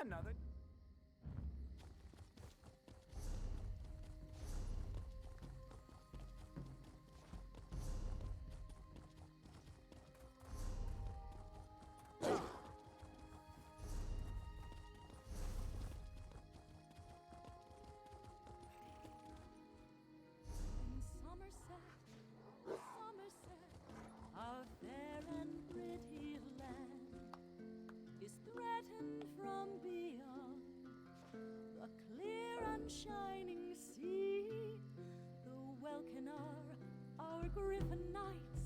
another... Sammерсет, our fair and pretty land is threatened from beyond the clear and shining sea. The Welkinar, our griffin knights,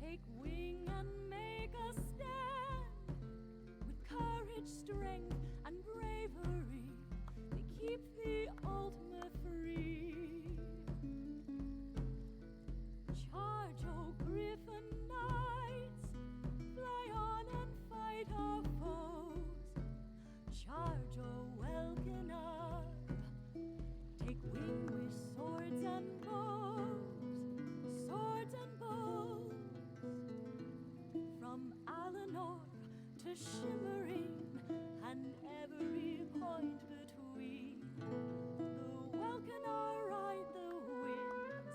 take wing and make a stand. With courage, strength, and bravery, they keep the Ultima free. Charge, oh Griffin Knights, fly on and fight our foes. Charge, oh Welkinar, take wing with swords and bows, swords and bows. From Alinor to Shimmering and every point between, the Welkinar ride the winds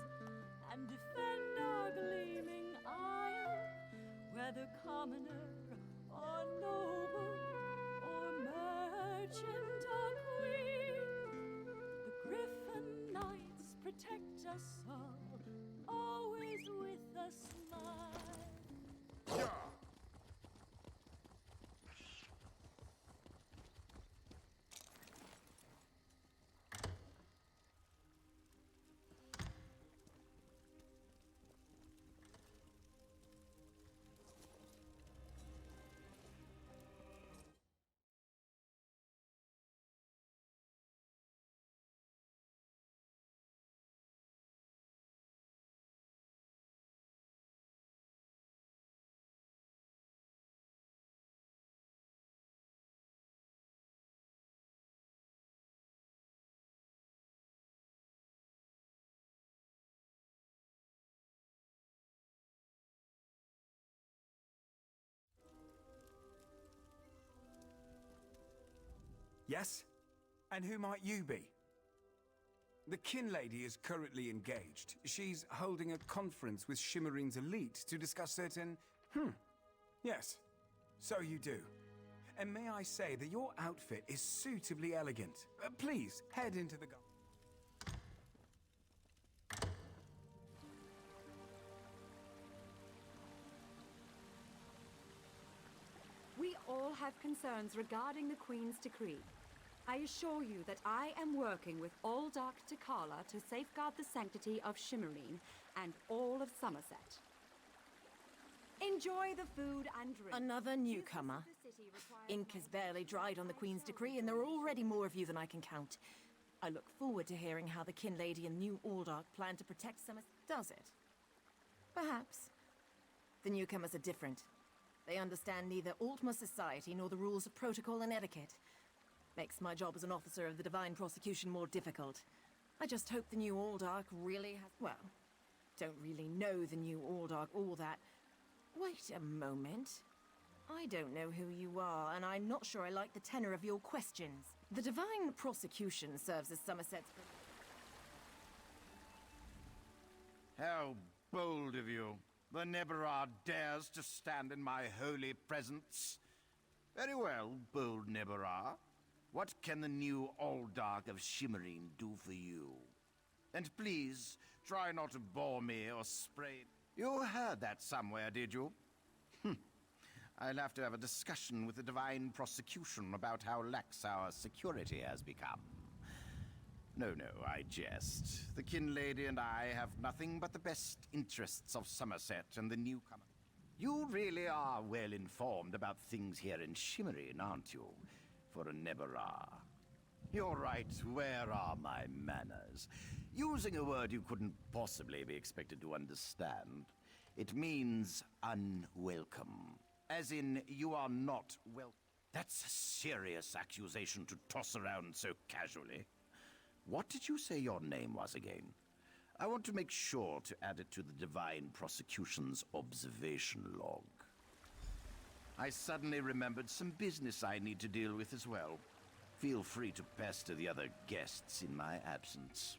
and defend our gleaming isle, whether commoner or noble or merchant or queen. The Griffin Knights protect us all, always with a smile. Yes? And who might you be? The Kin Lady is currently engaged. She's holding a conference with Shimmerine's elite to discuss certain... Yes, so you do. And may I say that your outfit is suitably elegant. Please, head into the garden. We all have concerns regarding the Queen's decree. I assure you that I am working with all Dark Takala to safeguard the sanctity of Shimmerine and all of Sammерсет. Enjoy the food and drink. Another newcomer. Ink is barely dried on the Queen's decree, and there are already more of you than I can count. I look forward to hearing how the Kin Lady and New Aldark plan to protect Sammерсет. Does it? Perhaps. The newcomers are different. They understand neither Ultima society nor the rules of protocol and etiquette. Makes my job as an officer of the Divine Prosecution more difficult. I just hope the New Aldark really has... Well, don't really know the New Aldark all that. Wait a moment. I don't know who you are, and I'm not sure I like the tenor of your questions. The Divine Prosecution serves as Sammerset's... How bold of you. The Neberah dares to stand in my holy presence. Very well, bold Neberah. What can the New Aldark of Shimmerine do for you? And please, try not to bore me or spray... You heard that somewhere, did you? I'll have to have a discussion with the Divine Prosecution about how lax our security has become. No, I jest. The Kin Lady and I have nothing but the best interests of Sammерсет and the newcomer. You really are well informed about things here in Shimmerine, aren't you? For a Neberah. You're right, where are my manners? Using a word you couldn't possibly be expected to understand. It means unwelcome. As in, you are not welcome. That's a serious accusation to toss around so casually. What did you say your name was again? I want to make sure to add it to the Divine Prosecution's observation log. I suddenly remembered some business I need to deal with as well. Feel free to pester the other guests in my absence.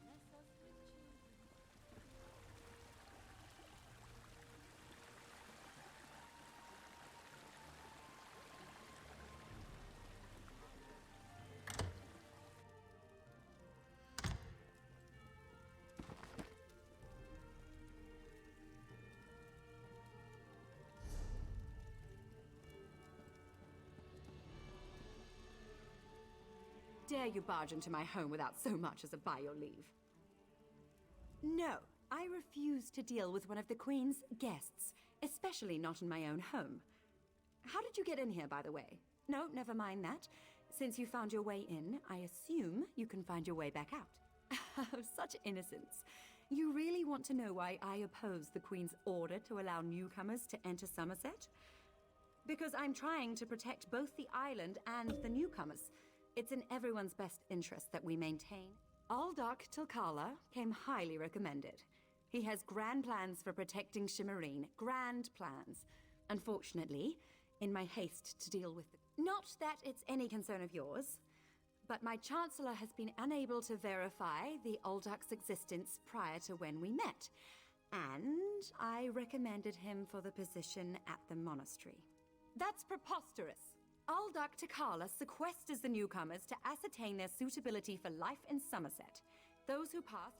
Dare you barge into my home without so much as a by your leave? No, I refuse to deal with one of the Queen's guests, especially not in my own home. How did you get in here, by the way? No, never mind that. Since you found your way in, I assume you can find your way back out. Such innocence. You really want to know why I oppose the Queen's order to allow newcomers to enter Sammерсет? Because I'm trying to protect both the island and the newcomers. It's in everyone's best interest that we maintain. Aldark Tilkala came highly recommended. He has grand plans for protecting Shimmerine. Grand plans. Unfortunately, in my haste to deal with not that it's any concern of yours, but my Chancellor has been unable to verify the Aldark's existence prior to when we met, and I recommended him for the position at the monastery. That's preposterous! Aldark Tilkala sequesters the newcomers to ascertain their suitability for life in Sammерсет. Those who pass...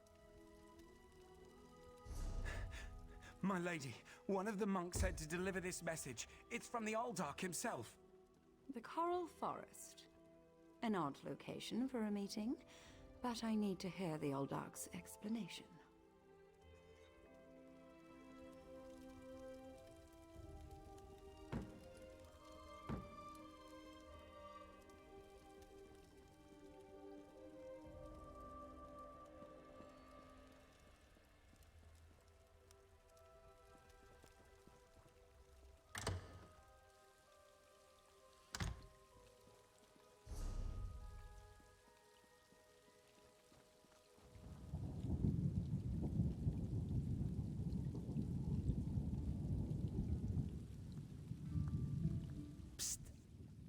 My lady, one of the monks said to deliver this message. It's from the Aldark himself. The Coral Forest. An odd location for a meeting, but I need to hear the Aldark's explanation.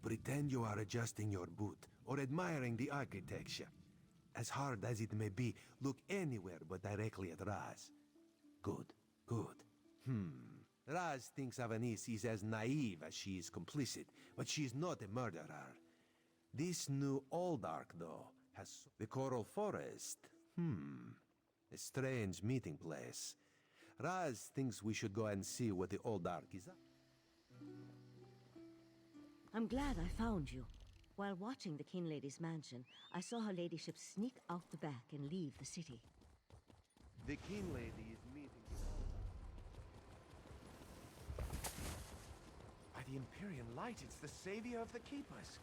Pretend you are adjusting your boot or admiring the architecture. As hard as it may be, look anywhere but directly at Raz. Good, good. Raz thinks Avanis is as naive as she is complicit, but she is not a murderer. This new Aldark, though, has the Coral Forest. A strange meeting place. Raz thinks we should go and see what the Aldark is up. I'm glad I found you. While watching the King Lady's mansion, I saw her ladyship sneak out the back and leave the city. The King Lady is meeting the Aldark. By the Empyrean light, it's the savior of the Keepers.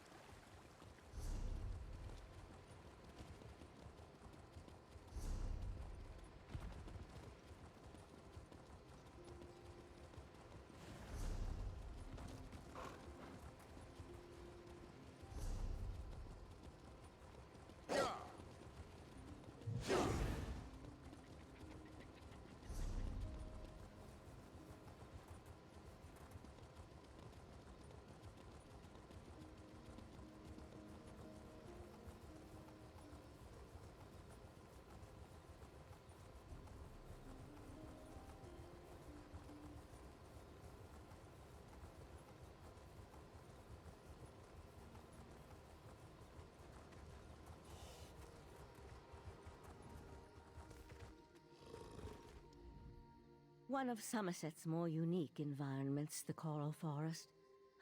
One of Sammerset's more unique environments, the Coral Forest.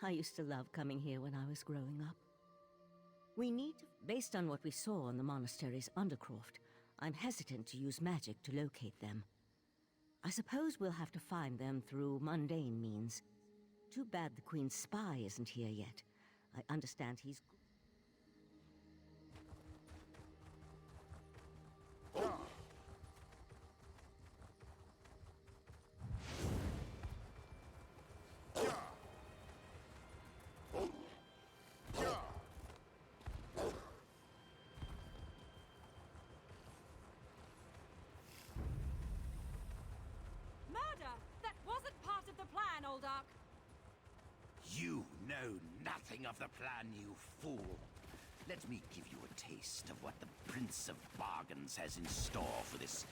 I used to love coming here when I was growing up. We need to, based on what we saw in the monastery's undercroft, I'm hesitant to use magic to locate them. I suppose we'll have to find them through mundane means. Too bad the Queen's spy isn't here yet. I understand he's... You know nothing of the plan, you fool. Let me give you a taste of what the Prince of Bargains has in store for this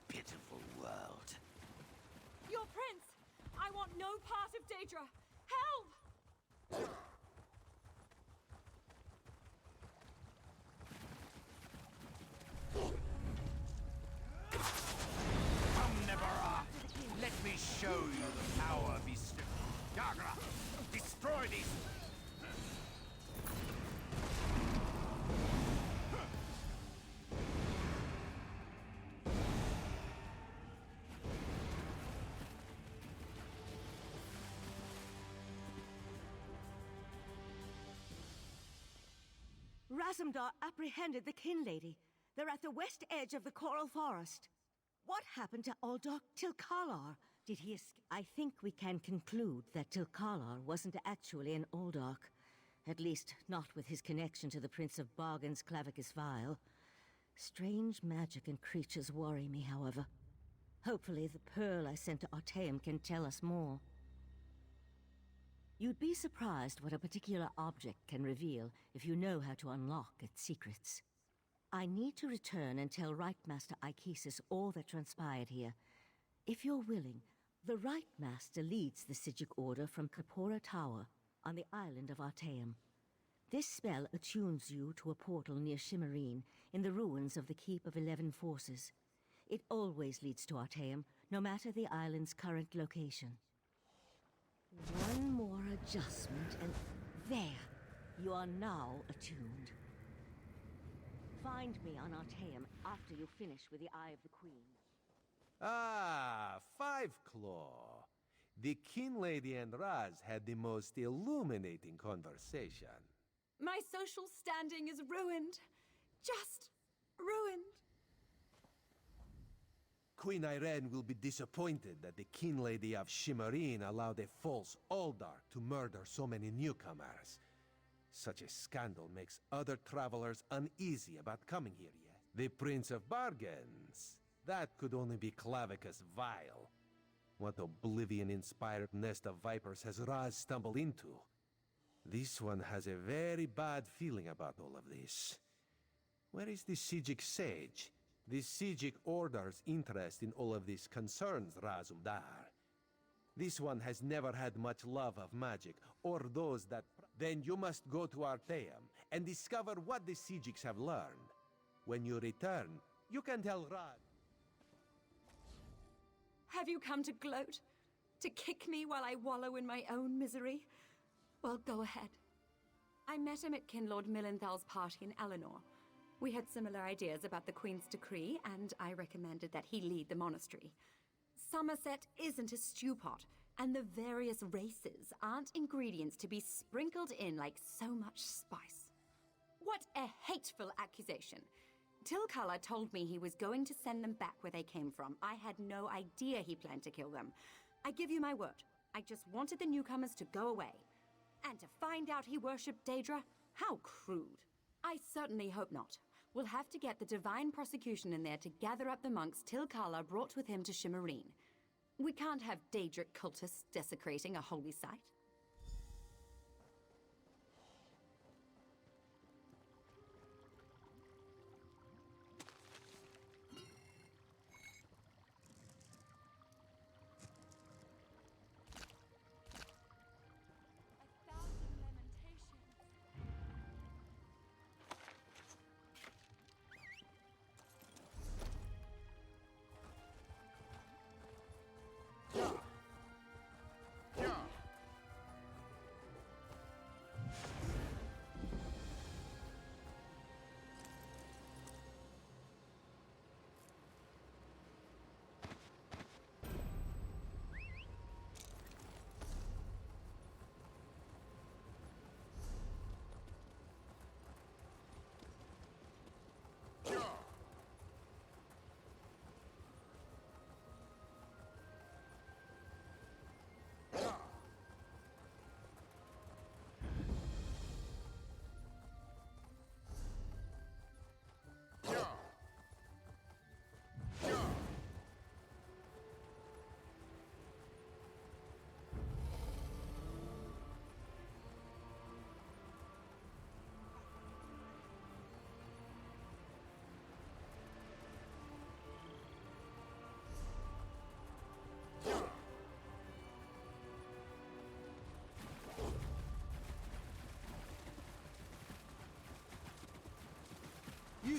pitiful world. Your prince! I want no part of Daedra! Help! Come, Nebara! Let me show you the power of his... Yagra! Destroy these... Razumdar apprehended the Kin Lady. They're at the west edge of the Coral Forest. What happened to Uldark Tilkalar? Did he escape? I think we can conclude that Tilkalar wasn't actually an Uldark. At least, not with his connection to the Prince of Bargain's Clavicus Vial. Strange magic and creatures worry me, however. Hopefully the pearl I sent to Artaeum can tell us more. You'd be surprised what a particular object can reveal if you know how to unlock its secrets. I need to return and tell Rite Master Ikesis all that transpired here. If you're willing, the Rite Master leads the Sijic Order from Kapora Tower on the island of Artaeum. This spell attunes you to a portal near Shimmerine in the ruins of the Keep of 11 Forces. It always leads to Artaeum, no matter the island's current location. One more adjustment and there! You are now attuned. Find me on Artaeum after you finish with the Eye of the Queen. Ah, Five Claw. The Kin Lady and Raz had the most illuminating conversation. My social standing is ruined. Just ruined. Queen Irene will be disappointed that the Kin Lady of Shimmerine allowed a false Uldark to murder so many newcomers. Such a scandal makes other travelers uneasy about coming here yet. The Prince of Bargains. That could only be Clavicus Vial. What oblivion-inspired nest of vipers has Raz stumbled into? This one has a very bad feeling about all of this. Where is the Sijic Sage? The Sijic Order's interest in all of this concerns Razumdar. This one has never had much love of magic, or those that... Then you must go to Artaeum and discover what the Sijics have learned. When you return, you can tell Raz... Have you come to gloat? To kick me while I wallow in my own misery? Well, go ahead. I met him at Kinlord Millenthal's party in Eleanor. We had similar ideas about the Queen's decree, and I recommended that he lead the monastery. Sammерсет isn't a stew pot, and the various races aren't ingredients to be sprinkled in like so much spice. What a hateful accusation! Tilkala told me he was going to send them back where they came from. I had no idea he planned to kill them. I give you my word. I just wanted the newcomers to go away. And to find out he worshipped Daedra? How crude. I certainly hope not. We'll have to get the Divine Prosecution in there to gather up the monks Tilkala brought with him to Shimmerine. We can't have Daedric cultists desecrating a holy site.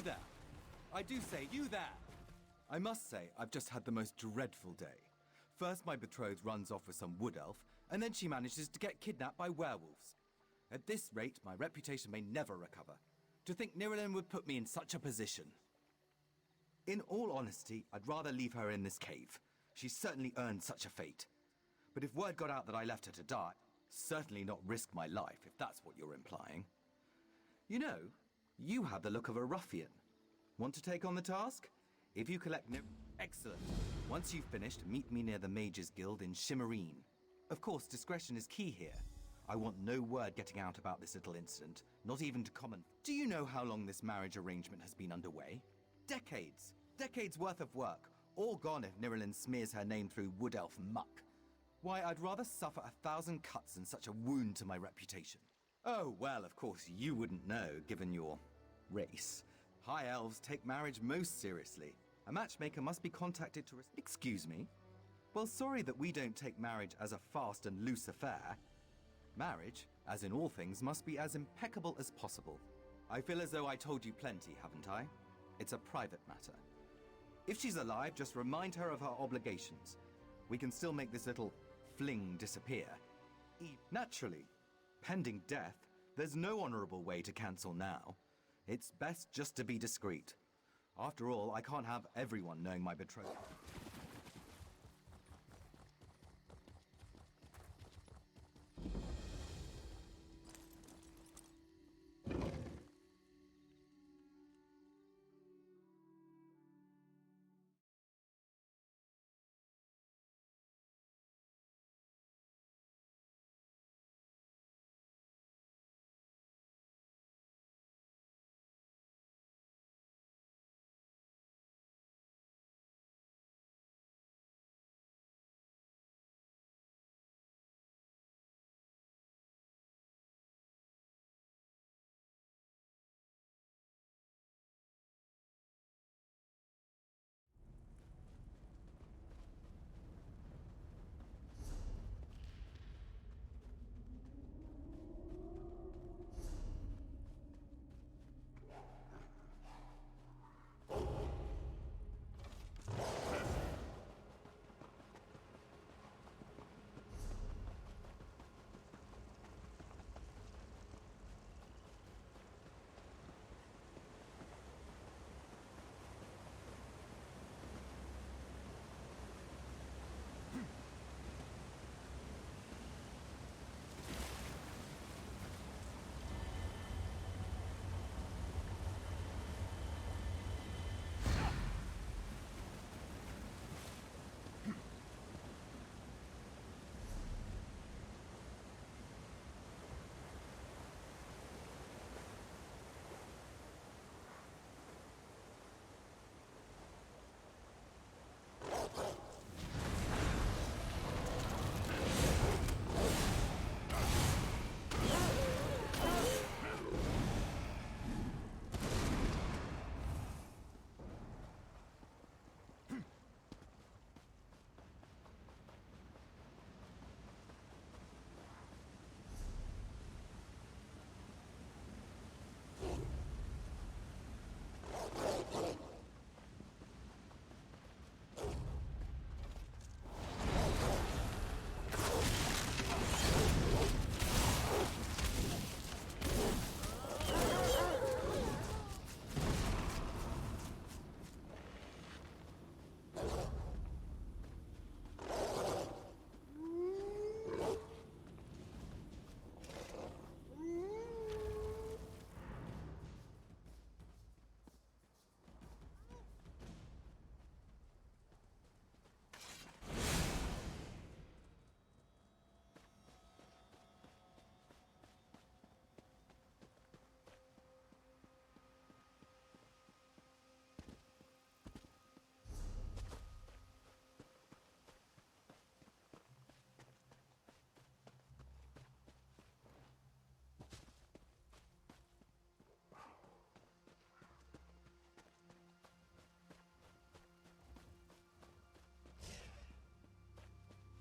You there! I do say, you there! I must say, I've just had the most dreadful day. First, my betrothed runs off with some wood elf, and then she manages to get kidnapped by werewolves. At this rate, my reputation may never recover. To think Nirelin would put me in such a position. In all honesty, I'd rather leave her in this cave. She's certainly earned such a fate. But if word got out that I left her to die, certainly not risk my life, if that's what you're implying. You know, you have the look of a ruffian. Want to take on the task? If you collect Excellent. Once you've finished, meet me near the Mages Guild in Shimmerine. Of course, discretion is key here. I want no word getting out about this little incident, not even to common. Do you know how long this marriage arrangement has been underway? Decades. Decades worth of work. All gone if Nirelin smears her name through wood elf muck. Why, I'd rather suffer 1,000 cuts than such a wound to my reputation. Oh, well, of course, you wouldn't know, given your race. High elves take marriage most seriously. A matchmaker must be contacted to... Excuse me? Well, sorry that we don't take marriage as a fast and loose affair. Marriage, as in all things, must be as impeccable as possible. I feel as though I told you plenty, haven't I? It's a private matter. If she's alive, just remind her of her obligations. We can still make this little fling disappear. Naturally. Pending death, there's no honorable way to cancel now. It's best just to be discreet. After all, I can't have everyone knowing my betrothal.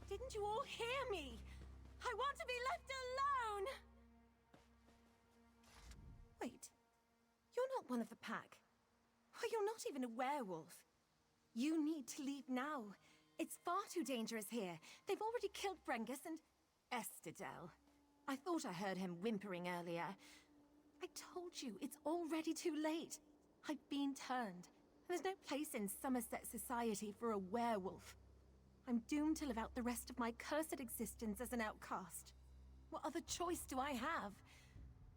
Didn't you all hear me? I want to be left alone! Wait, you're not one of the pack. You're not even a werewolf. You need to leave now. It's far too dangerous here. They've already killed Brengus and... Estidel. I thought I heard him whimpering earlier. I told you, it's already too late. I've been turned. There's no place in Sammерсет society for a werewolf. I'm doomed to live out the rest of my cursed existence as an outcast. What other choice do I have?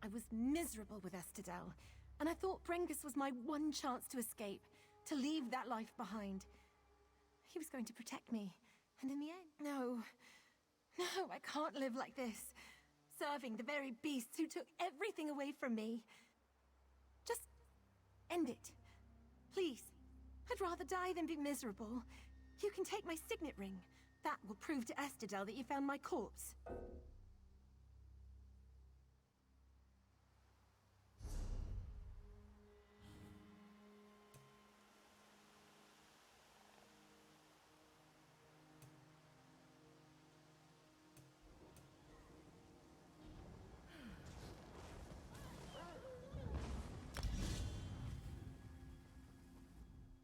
I was miserable with Estidel, and I thought Brengus was my one chance to escape, to leave that life behind. He was going to protect me, and in the end, no, I can't live like this, serving the very beasts who took everything away from me. Just end it. Please. I'd rather die than be miserable. You can take my signet ring. That will prove to Estidel that you found my corpse.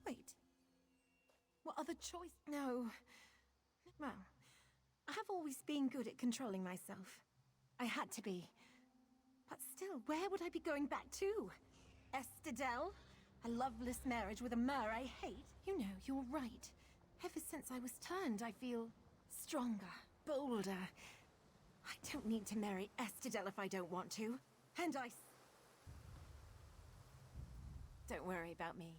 Wait. What other choice? No. Well, I have always been good at controlling myself. I had to be. But still, where would I be going back to? Estidel? A loveless marriage with a mer I hate? You know, you're right. Ever since I was turned, I feel stronger, bolder. I don't need to marry Estidel if I don't want to. And Don't worry about me.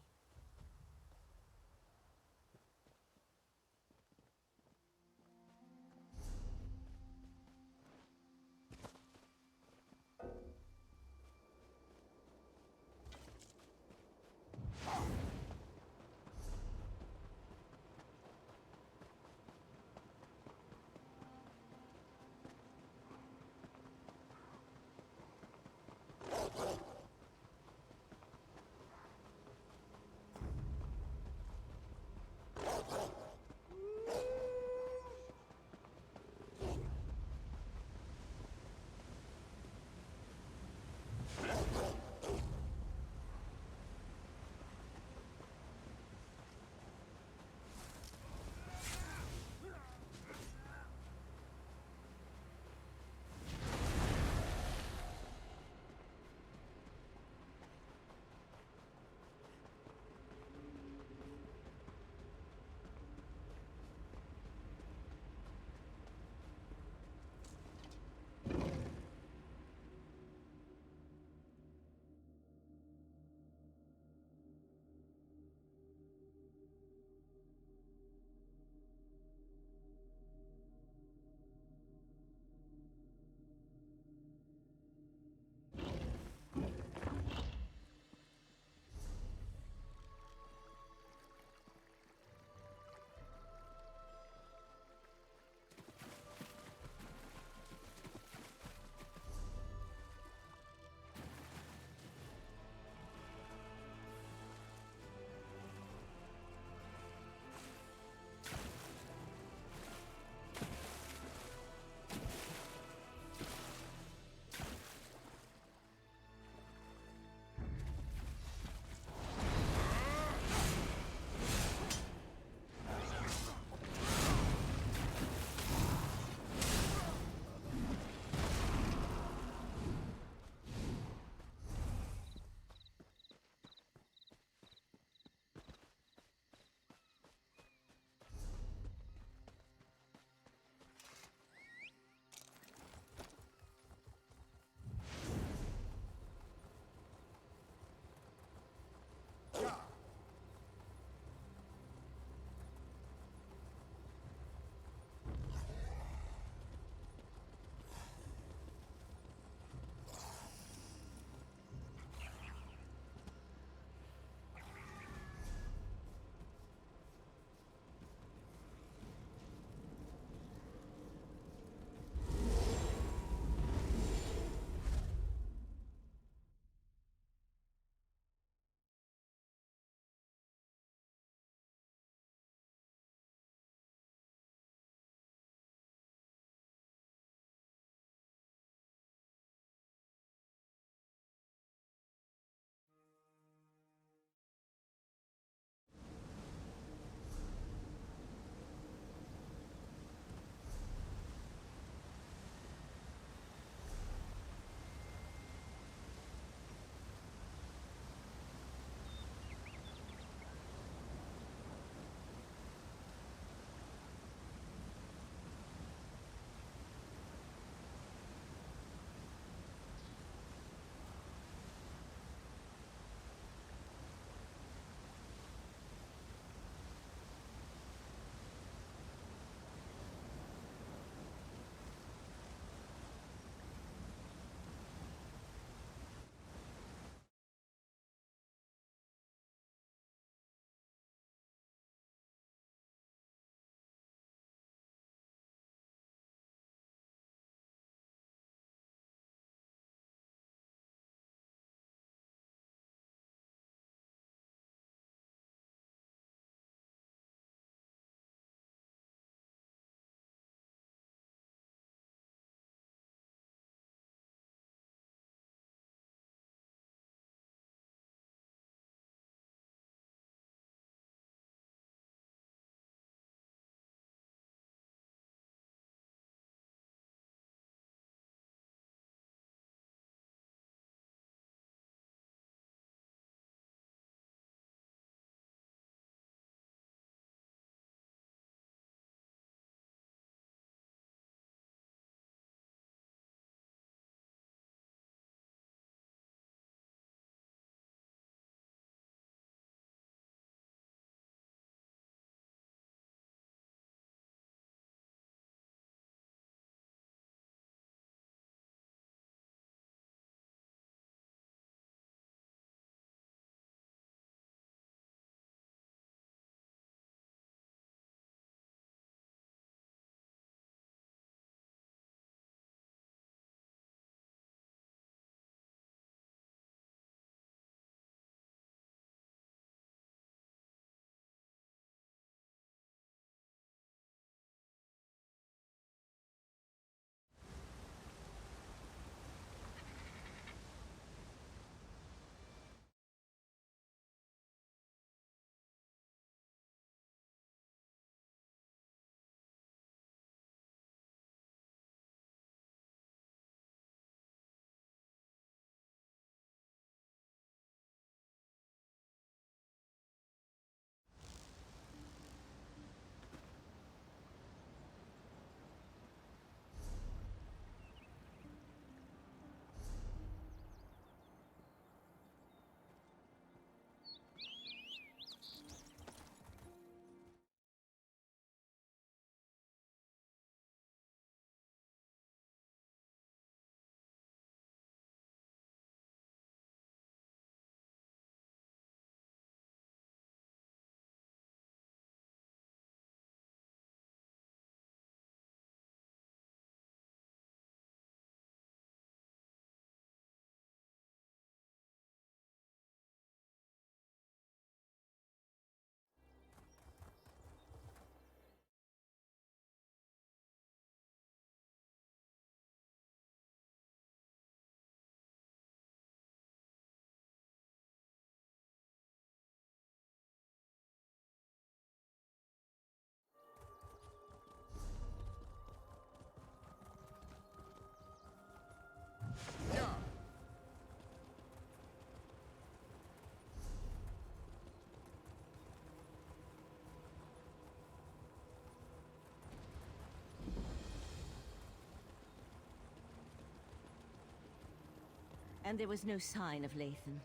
And there was no sign of Lathan.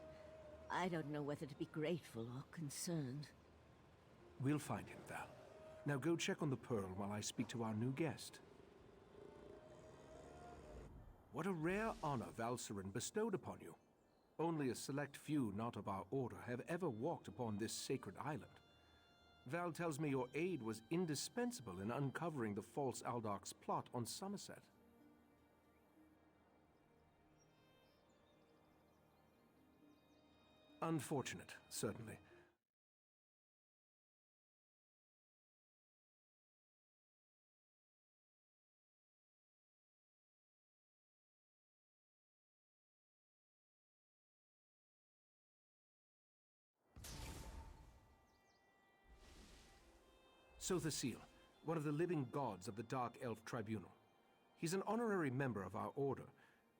I don't know whether to be grateful or concerned. We'll find him, Val. Now go check on the Pearl while I speak to our new guest. What a rare honor Valcerin bestowed upon you. Only a select few not of our order have ever walked upon this sacred island. Val tells me your aid was indispensable in uncovering the false Aldach's plot on Sammерсет. Unfortunate, certainly. Sothasil, one of the living gods of the Dark Elf Tribunal. He's an honorary member of our order.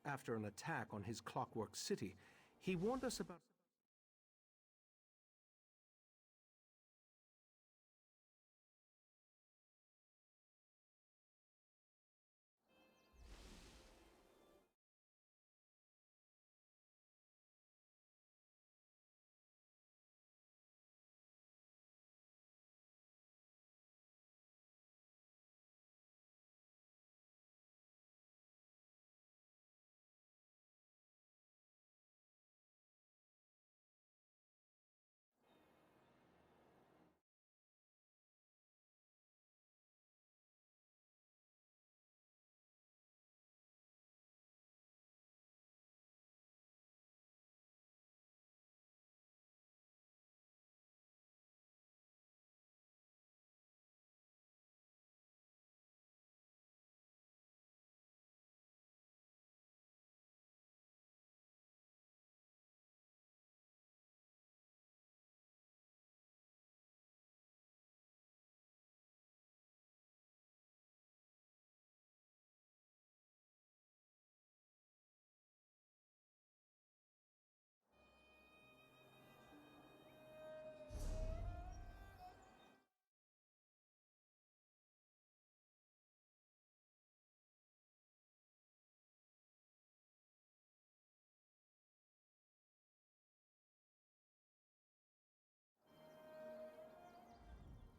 After an attack on his clockwork city, he warned us about...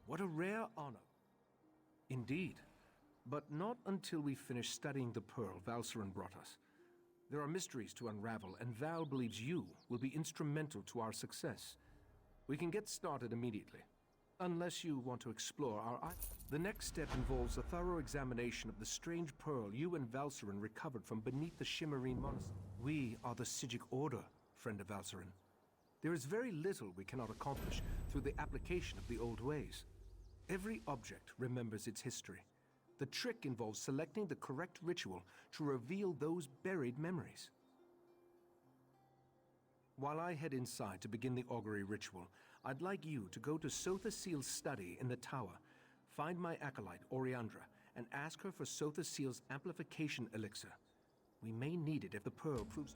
What a rare honor. Indeed. But not until we finish studying the Pearl Valcerin brought us. There are mysteries to unravel, and Val believes you will be instrumental to our success. We can get started immediately. Unless you want to explore our island. The next step involves a thorough examination of the strange pearl you and Valcerin recovered from beneath the Shimmerine Monastery. We are the Psijic Order, friend of Valcerin. There is very little we cannot accomplish through the application of the old ways. Every object remembers its history. The trick involves selecting the correct ritual to reveal those buried memories. While I head inside to begin the augury ritual, I'd like you to go to Sothasil's study in the tower, find my acolyte, Oriandra, and ask her for Sothasil's amplification elixir. We may need it if the pearl proves...